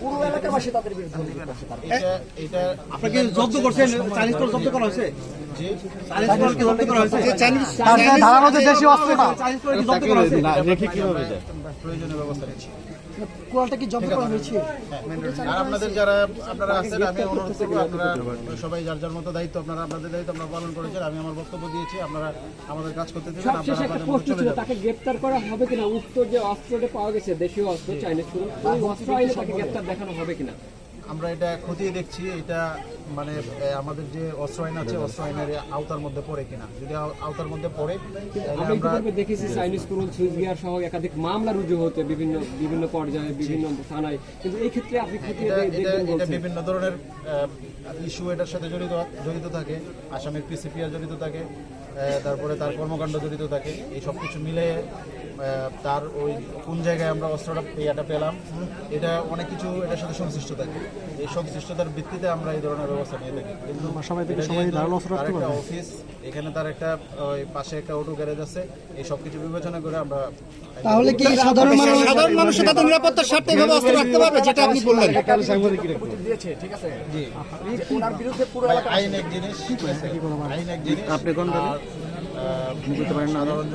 পুরো এলাকাবাসী তাদের বিরুদ্ধে এটা আপনাকে জব্দ করছেন, চাইনিজ টোল জব্দ করা হয়েছে। চাইনিজ টোল কি জব্দ করা হয়েছে? ধারালো যে দেশীয় অস্ত্র না চাইনিজ টোল কি জব্দ করা হয়েছে? না রেখে কিভাবে যায় প্রয়োজনীয় ব্যবস্থা নিচ্ছি। কোয়ালটা কি জব্দ করা হয়েছে? আর আপনাদের যারা আপনারা আছেন আমি অনুরোধ করবো আপনারা সবাই যার যার মতো দায়িত্ব আপনাদের দায়িত্ব আপনারা পালন করেছেন। আমি আমার বক্তব্য দিয়েছি, আপনারা আমাদের কাজ করতে দেবেন। সবশেষে একটা প্রশ্ন ছিল, তাকে গ্রেপ্তার করা হবে কিনা? উক্ত যে অস্ত্রটা পাওয়া গেছে দেশীয় অস্ত্র চাইনিজ টোল, ওই অস্ত্র আইনে তাকে গ্রেপ্তার দেখানো হবে কিনা? আমরা এটা খতিয়ে দেখছি, এটা মানে আমাদের যে অস্ত্র আইন আছে অস্ত্র আইনের আওতার মধ্যে পড়ে কিনা। যদি আওতার মধ্যে পড়ে আমরা ইতিপূর্বে দেখেছি চাইনিজ টোল সুইচ গিয়ার সহ একাধিক মামলা রুজু হতে বিভিন্ন পর্যায়ে বিভিন্ন থানায়, কিন্তু এই ক্ষেত্রে আপনি খতিয়ে দেখবেন এটা বলছেন। বিভিন্ন ধরনের ইস্যু এটার সাথে জড়িত থাকে। আসামের পিসিপিআর জড়িত থাকে, তারপরে তার কর্মকাণ্ড জড়িত থাকে। এই সব কিছু মিলে তার ওই কোন জায়গায় আমরা অস্ত্রটা পেলাম, এটা অনেক কিছু এটার সাথে সংশ্লিষ্ট থাকে। এই সংশ্লিষ্টতার ভিত্তিতে আমরা এই ধরনের ব্যবস্থা নিয়ে থাকি। কিন্তু তার একটা অফিস, এখানে তার একটা ওই পাশে একটা অটো গ্যারেজ আছে, এই সব কিছু বিবেচনা করে আমরা। তাহলে কি সাধারণ মানুষ তাদের নিরাপত্তার স্বার্থে এভাবে অস্ত্র রাখতে পারবে, যেটা আপনি বললেন? দিয়েছে, ঠিক আছে জি। ওনার বিরুদ্ধে পুরো আইন এক জিনিস, আপনি কোন সাধারণ